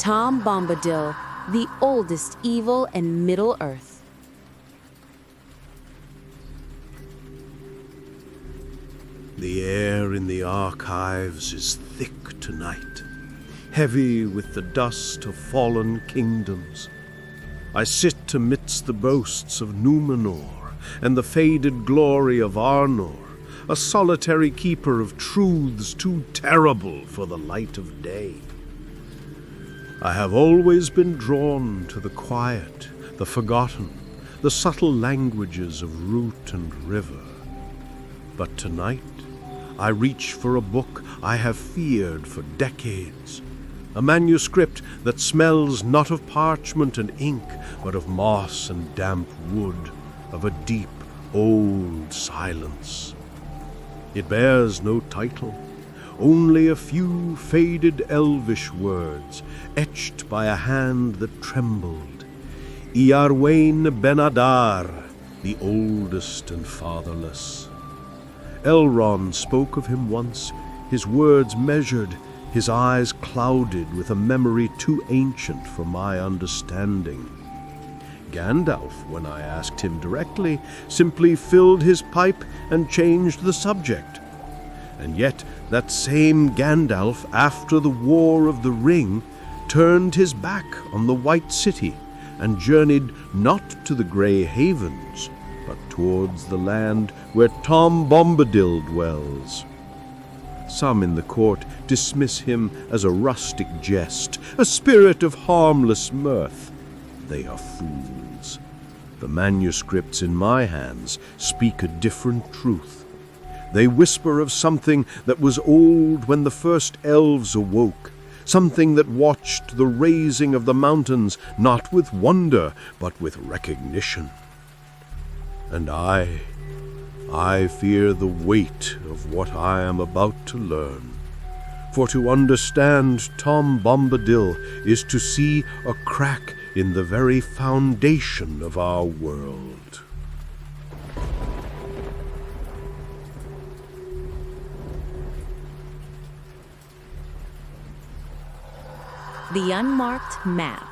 Tom Bombadil, the oldest evil in Middle-earth. The air in the archives is thick tonight, heavy with the dust of fallen kingdoms. I sit amidst the boasts of Númenor and the faded glory of Arnor, a solitary keeper of truths too terrible for the light of day. I have always been drawn to the quiet, the forgotten, the subtle languages of root and river. But tonight, I reach for a book I have feared for decades, a manuscript that smells not of parchment and ink, but of moss and damp wood, of a deep, old silence. It bears no title, only a few faded elvish words, etched by a hand that trembled. Iarwain Ben-Adar, the oldest and fatherless. Elrond spoke of him once, his words measured, his eyes clouded with a memory too ancient for my understanding. Gandalf, when I asked him directly, simply filled his pipe and changed the subject. And yet that same Gandalf, after the War of the Ring, turned his back on the White City and journeyed not to the Grey Havens, but towards the land where Tom Bombadil dwells. Some in the court dismiss him as a rustic jest, a spirit of harmless mirth. They are fools. The manuscripts in my hands speak a different truth. They whisper of something that was old when the first elves awoke, something that watched the raising of the mountains not with wonder, but with recognition. And I fear the weight of what I am about to learn. For to understand Tom Bombadil is to see a crack in the very foundation of our world. The Unmarked Map.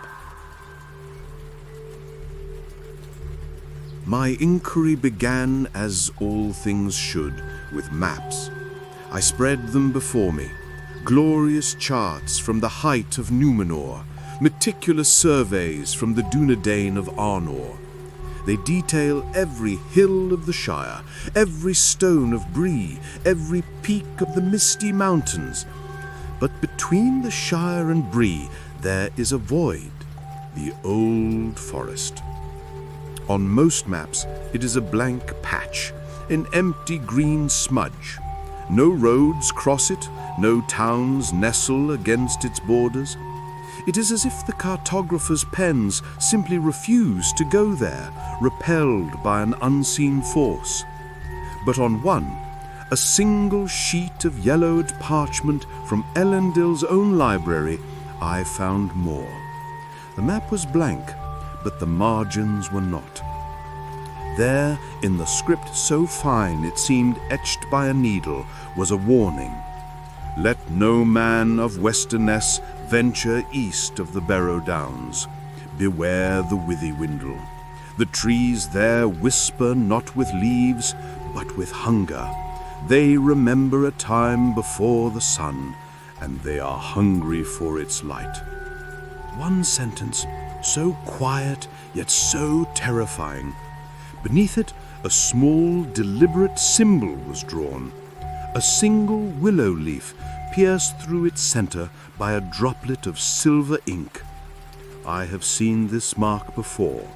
My inquiry began, as all things should, with maps. I spread them before me, glorious charts from the height of Númenor, meticulous surveys from the Dunedain of Arnor. They detail every hill of the Shire, every stone of Bree, every peak of the misty mountains. But between the Shire and Bree there is a void, the old forest. On most maps it is a blank patch, an empty green smudge. No roads cross it, no towns nestle against its borders. It is as if the cartographer's pens simply refuse to go there, repelled by an unseen force. But on one, a single sheet of yellowed parchment from Elendil's own library, I found more. The map was blank, but the margins were not. There, in the script so fine it seemed etched by a needle, was a warning. Let no man of Westernesse venture east of the Barrow Downs. Beware the Withywindle. The trees there whisper not with leaves, but with hunger. They remember a time before the sun, and they are hungry for its light. One sentence, so quiet yet so terrifying. Beneath it, a small, deliberate symbol was drawn. A single willow leaf pierced through its center by a droplet of silver ink. I have seen this mark before,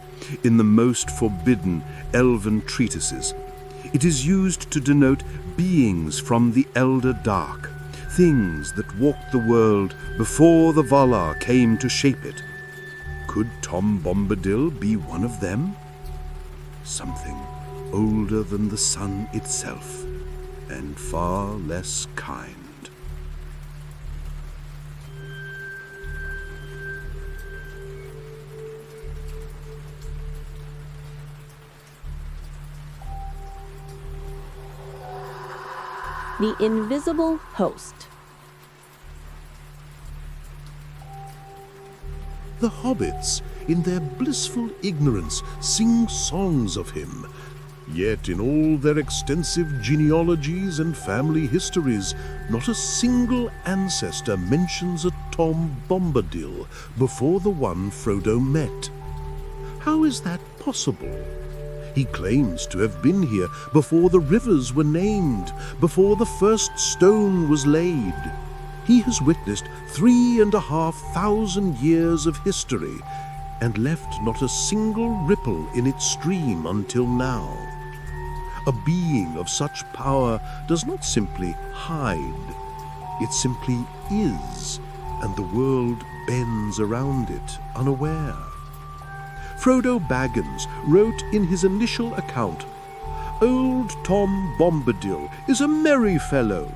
in the most forbidden elven treatises. It is used to denote beings from the Elder Dark, things that walked the world before the Valar came to shape it. Could Tom Bombadil be one of them? Something older than the sun itself, and far less kind. The Invisible Host. The hobbits, in their blissful ignorance, sing songs of him. Yet in all their extensive genealogies and family histories, not a single ancestor mentions a Tom Bombadil before the one Frodo met. How is that possible? He claims to have been here before the rivers were named, before the first stone was laid. He has witnessed 3,500 years of history and left not a single ripple in its stream until now. A being of such power does not simply hide, it simply is, and the world bends around it unaware. Frodo Baggins wrote in his initial account, "Old Tom Bombadil is a merry fellow.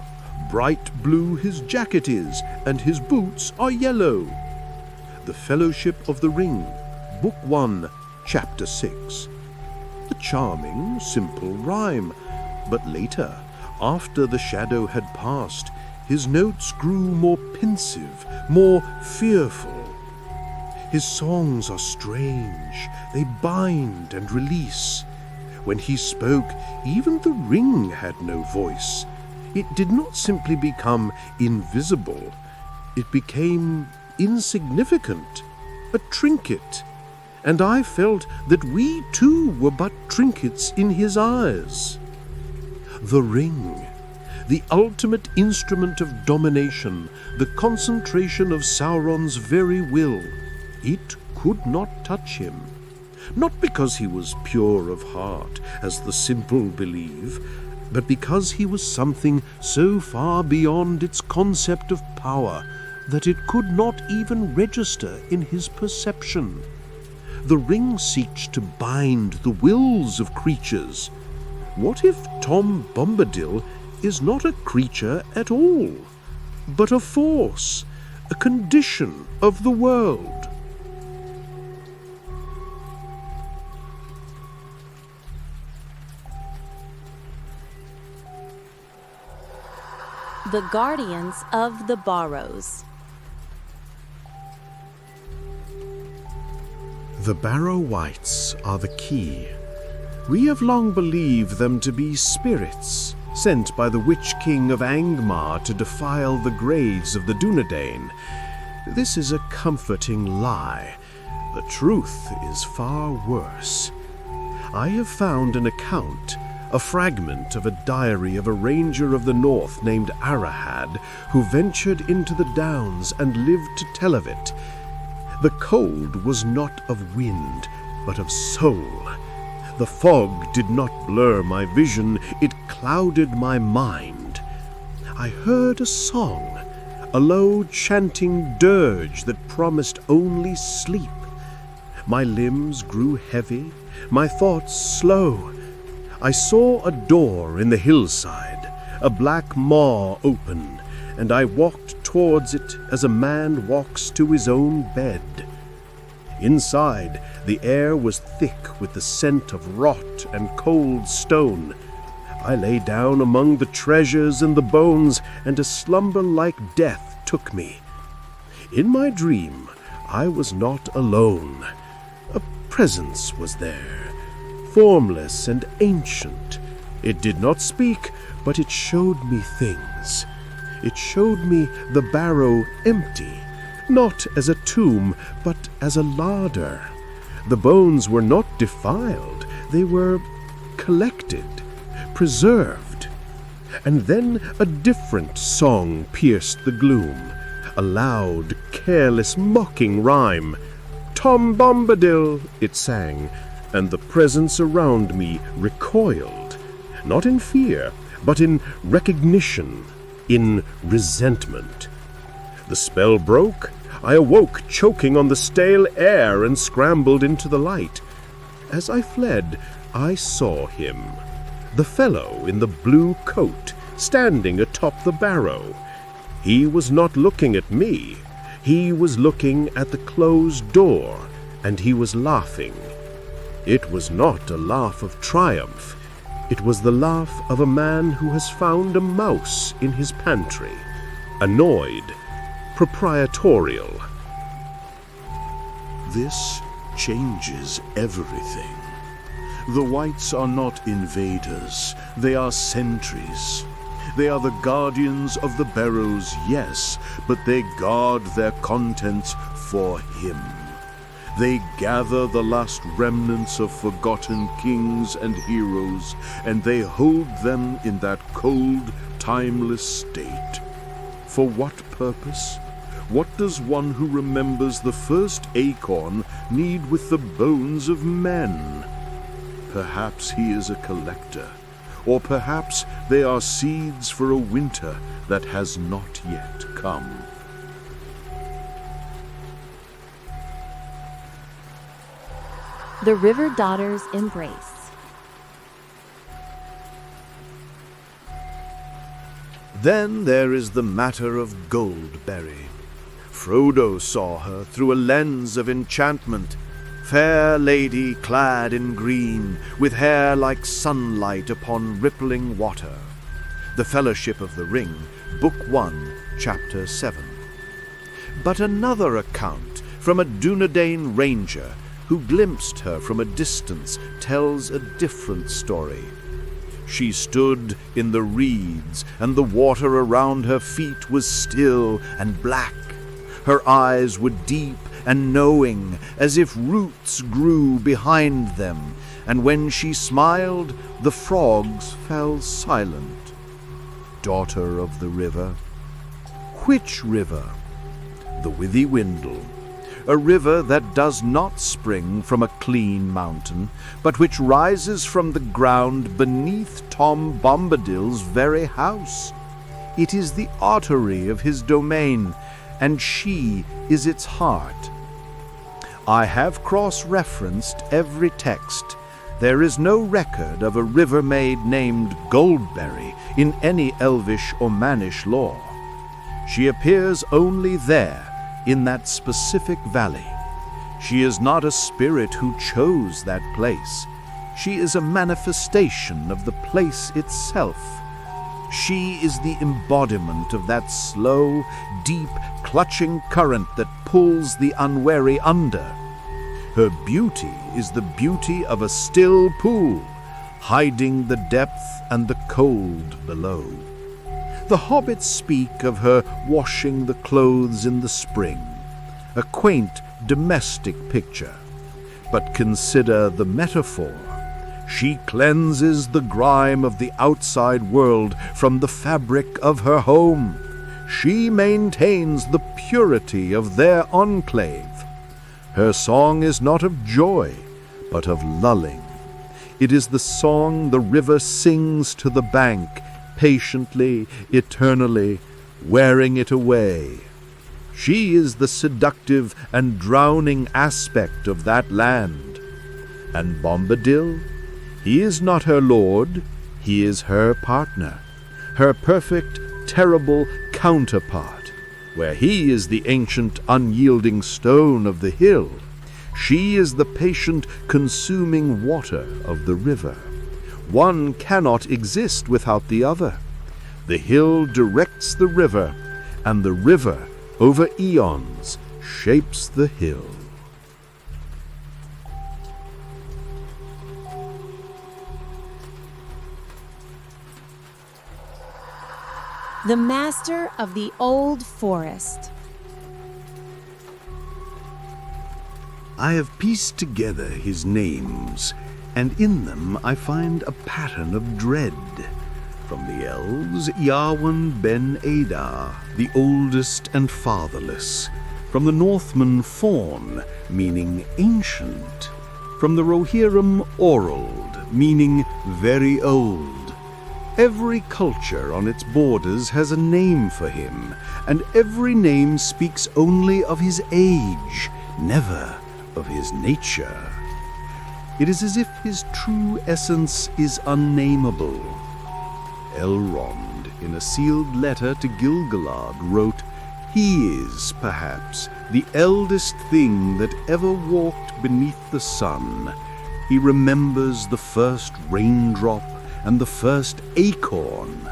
Bright blue his jacket is, and his boots are yellow." The Fellowship of the Ring, Book 1, Chapter 6. A charming, simple rhyme, but later, after the shadow had passed, his notes grew more pensive, more fearful. His songs are strange, they bind and release. When he spoke, even the ring had no voice. It did not simply become invisible, it became insignificant, a trinket. And I felt that we too were but trinkets in his eyes. The ring, the ultimate instrument of domination, the concentration of Sauron's very will, it could not touch him. Not because he was pure of heart, as the simple believe, but because he was something so far beyond its concept of power that it could not even register in his perception. The ring seeks to bind the wills of creatures. What if Tom Bombadil is not a creature at all, but a force, a condition of the world? The Guardians of the Barrows. The Barrow Wights are the key. We have long believed them to be spirits sent by the Witch King of Angmar to defile the graves of the Dunedain. This is a comforting lie. The truth is far worse. I have found an account, a fragment of a diary of a ranger of the north named Arahad, who ventured into the downs and lived to tell of it. The cold was not of wind, but of soul. The fog did not blur my vision, it clouded my mind. I heard a song, a low chanting dirge that promised only sleep. My limbs grew heavy, my thoughts slow. I saw a door in the hillside, a black maw open, and I walked towards it as a man walks to his own bed. Inside, the air was thick with the scent of rot and cold stone. I lay down among the treasures and the bones, and a slumber like death took me. In my dream, I was not alone. A presence was there, formless and ancient. It did not speak, but it showed me things. It showed me the barrow empty, not as a tomb, but as a larder. The bones were not defiled, they were collected, preserved. And then a different song pierced the gloom, a loud, careless, mocking rhyme. "Tom Bombadil," it sang, and the presence around me recoiled, not in fear, but in recognition, in resentment. The spell broke. I awoke, choking on the stale air, and scrambled into the light. As I fled, I saw him, the fellow in the blue coat, standing atop the barrow. He was not looking at me. He was looking at the closed door, and he was laughing. It was not a laugh of triumph. It was the laugh of a man who has found a mouse in his pantry, annoyed, proprietorial. This changes everything. The whites are not invaders, they are sentries. They are the guardians of the barrows, yes, but they guard their contents for him. They gather the last remnants of forgotten kings and heroes, and they hold them in that cold, timeless state. For what purpose? What does one who remembers the first acorn need with the bones of men? Perhaps he is a collector, or perhaps they are seeds for a winter that has not yet come. The River Daughters Embrace. Then there is the matter of Goldberry. Frodo saw her through a lens of enchantment, fair lady clad in green, with hair like sunlight upon rippling water. The Fellowship of the Ring, Book 1, Chapter 7. But another account from a Dunedain ranger who glimpsed her from a distance tells a different story. She stood in the reeds, and the water around her feet was still and black. Her eyes were deep and knowing, as if roots grew behind them, and when she smiled, the frogs fell silent. Daughter of the river. Which river? The Withywindle. A river that does not spring from a clean mountain, but which rises from the ground beneath Tom Bombadil's very house. It is the artery of his domain, and she is its heart. I have cross-referenced every text. There is no record of a river maid named Goldberry in any Elvish or Mannish lore. She appears only there, in that specific valley. She is not a spirit who chose that place. She is a manifestation of the place itself. She is the embodiment of that slow, deep, clutching current that pulls the unwary under. Her beauty is the beauty of a still pool, hiding the depth and the cold below. The hobbits speak of her washing the clothes in the spring, a quaint domestic picture. But consider the metaphor. She cleanses the grime of the outside world from the fabric of her home. She maintains the purity of their enclave. Her song is not of joy, but of lulling. It is the song the river sings to the bank, patiently, eternally, wearing it away. She is the seductive and drowning aspect of that land. And Bombadil? He is not her lord, he is her partner, her perfect, terrible counterpart. Where he is the ancient, unyielding stone of the hill, she is the patient, consuming water of the river. One cannot exist without the other. The hill directs the river, and the river, over eons, shapes the hill. The Master of the Old Forest. I have pieced together his names, and in them I find a pattern of dread. From the Elves, Iarwan ben Adar, the oldest and fatherless. From the Northmen, Faun, meaning ancient. From the Rohirrim, Orald, meaning very old. Every culture on its borders has a name for him, and every name speaks only of his age, never of his nature. It is as if his true essence is unnameable. Elrond, in a sealed letter to Gil-galad, wrote, "He is, perhaps, the eldest thing that ever walked beneath the sun. He remembers the first raindrop and the first acorn.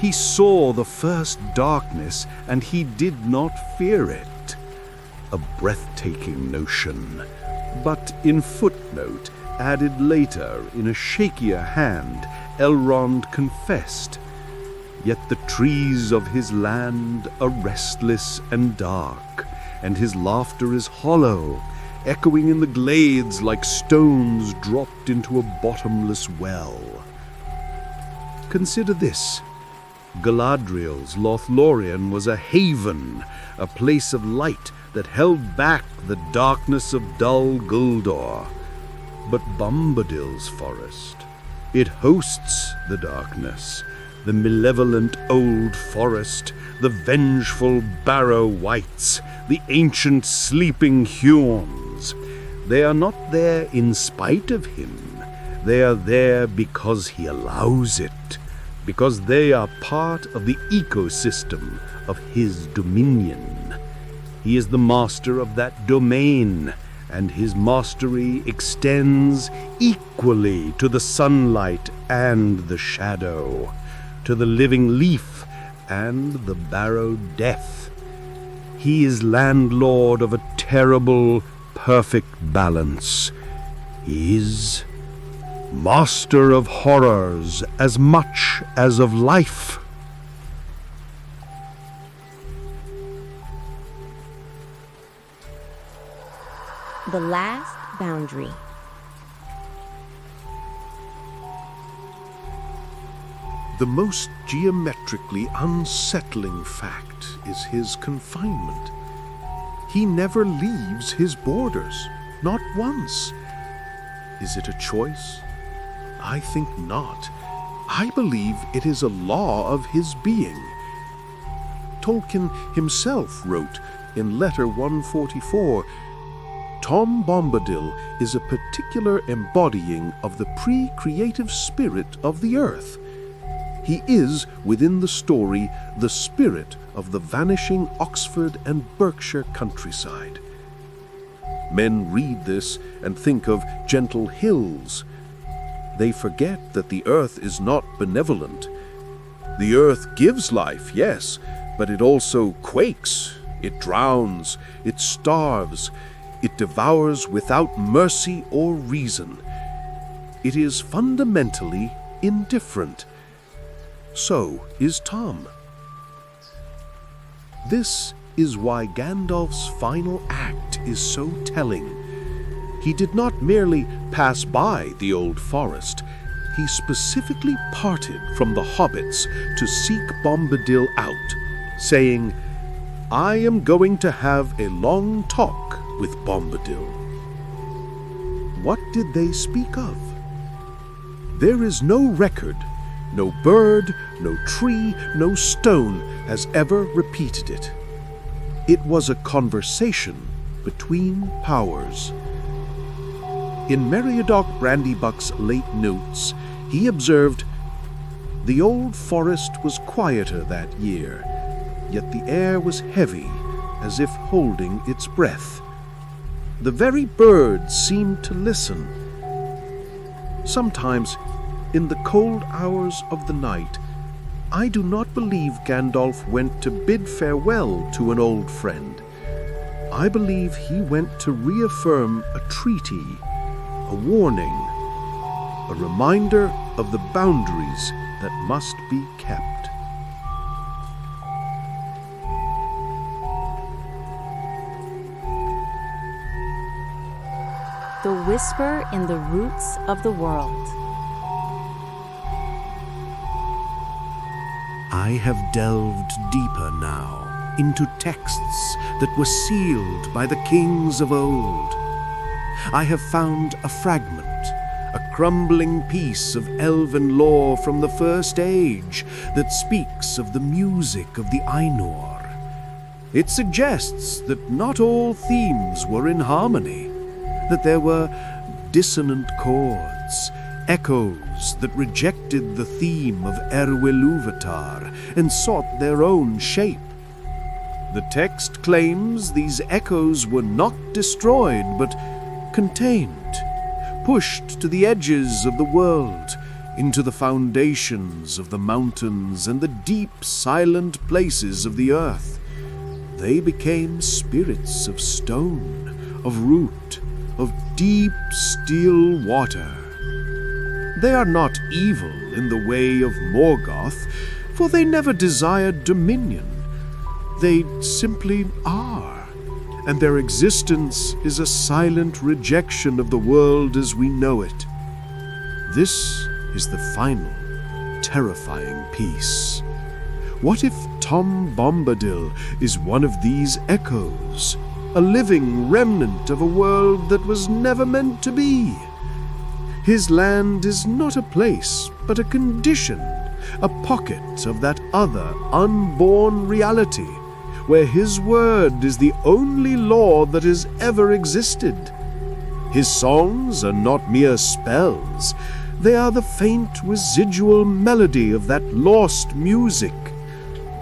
He saw the first darkness, and he did not fear it. a breathtaking notion, but in footnote added later in a shakier hand, Elrond confessed, "Yet the trees of his land are restless and dark, and his laughter is hollow, echoing in the glades like stones dropped into a bottomless well." Consider this. Galadriel's Lothlorien was a haven, a place of light that held back the darkness of Dol Guldur. But Bombadil's forest, it hosts the darkness, the malevolent old forest, the vengeful Barrow Wights, the ancient sleeping Huorns. They are not there in spite of him. They are there because he allows it, because they are part of the ecosystem of his dominion. He is the master of that domain, and his mastery extends equally to the sunlight and the shadow, to the living leaf and the barrowed death. He is landlord of a terrible, perfect balance. He is master of horrors as much as of life. The last boundary. The most geometrically unsettling fact is his confinement. He never leaves his borders, not once. Is it a choice? I think not. I believe it is a law of his being. Tolkien himself wrote in letter 144, "Tom Bombadil is a particular embodying of the pre-creative spirit of the earth. He is, within the story, the spirit of the vanishing Oxford and Berkshire countryside." Men read this and think of gentle hills. They forget that the earth is not benevolent. The earth gives life, yes, but it also quakes, it drowns, it starves, it devours without mercy or reason. It is fundamentally indifferent. So is Tom. This is why Gandalf's final act is so telling. He did not merely pass by the old forest. He specifically parted from the hobbits to seek Bombadil out, saying, "I am going to have a long talk with Bombadil." What did they speak of? There is no record. No bird, no tree, no stone has ever repeated it. It was a conversation between powers. In Meriadoc Brandybuck's late notes, he observed, "The old forest was quieter that year, yet the air was heavy, as if holding its breath. The very birds seemed to listen. Sometimes, in the cold hours of the night, I do not believe Gandalf went to bid farewell to an old friend. I believe he went to reaffirm a treaty, a warning, a reminder of the boundaries that must be kept." The whisper in the roots of the world. I have delved deeper now into texts that were sealed by the kings of old. I have found a fragment, a crumbling piece of elven lore from the First Age that speaks of the music of the Ainur. It suggests that not all themes were in harmony, that there were dissonant chords, echoes that rejected the theme of Erwilúvatar and sought their own shape. The text claims these echoes were not destroyed, but contained, pushed to the edges of the world, into the foundations of the mountains and the deep, silent places of the earth. they became spirits of stone, of root, of deep still water. They are not evil in the way of Morgoth, for they never desired dominion. They simply are, and their existence is a silent rejection of the world as we know it. This is the final, terrifying piece. What if Tom Bombadil is one of these echoes, a living remnant of a world that was never meant to be? His land is not a place, but a condition, a pocket of that other unborn reality, where his word is the only law that has ever existed. His songs are not mere spells, they are the faint residual melody of that lost music.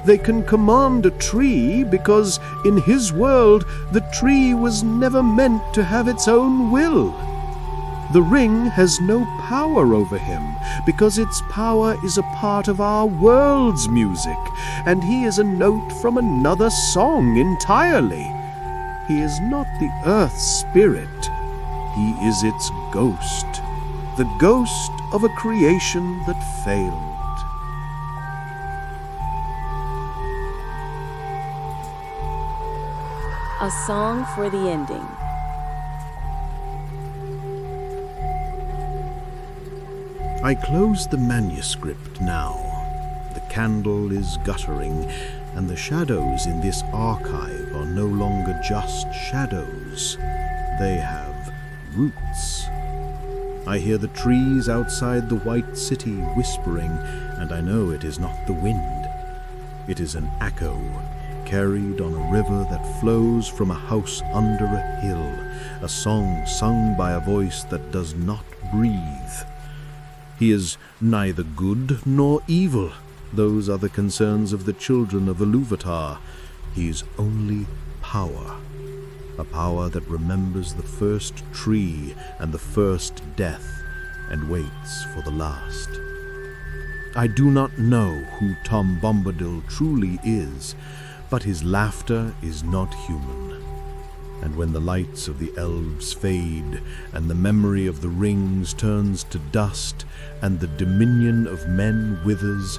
They can command a tree because, in his world, the tree was never meant to have its own will. The ring has no power over him because its power is a part of our world's music, and he is a note from another song entirely. He is not the earth's spirit, he is its ghost, the ghost of a creation that failed. A song for the ending. I close the manuscript now. The candle is guttering, and the shadows in this archive are no longer just shadows. They have roots. I hear the trees outside the white city whispering, and I know it is not the wind. It is an echo, carried on a river that flows from a house under a hill, a song sung by a voice that does not breathe. He is neither good nor evil. Those are the concerns of the children of Iluvatar. He is only power, a power that remembers the first tree and the first death and waits for the last. I do not know who Tom Bombadil truly is, but his laughter is not human. And when the lights of the elves fade, and the memory of the rings turns to dust, and the dominion of men withers,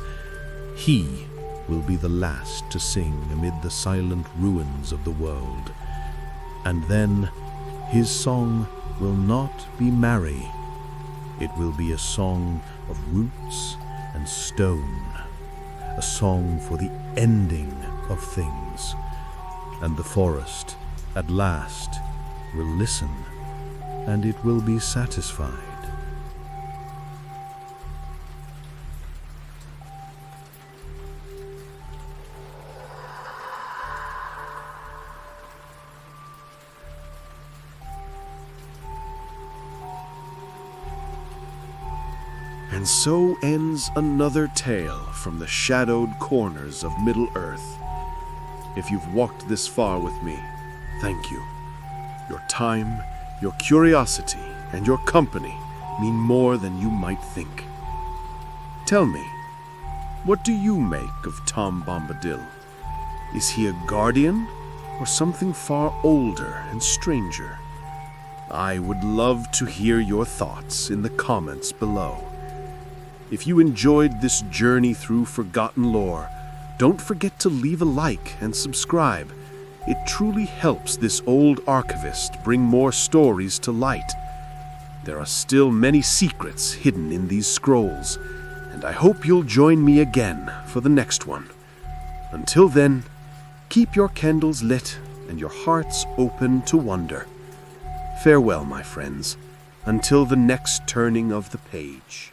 he will be the last to sing amid the silent ruins of the world. And then his song will not be merry. It will be a song of roots and stone, a song for the ending of things. And the forest, at last, will listen, and it will be satisfied. And so ends another tale from the shadowed corners of Middle-earth. If you've walked this far with me, thank you. Your time, your curiosity, and your company mean more than you might think. Tell me, what do you make of Tom Bombadil? Is he a guardian, or something far older and stranger? I would love to hear your thoughts in the comments below. If you enjoyed this journey through forgotten lore, don't forget to leave a like and subscribe. It truly helps this old archivist bring more stories to light. There are still many secrets hidden in these scrolls, and I hope you'll join me again for the next one. Until then, keep your candles lit and your hearts open to wonder. Farewell, my friends, until the next turning of the page.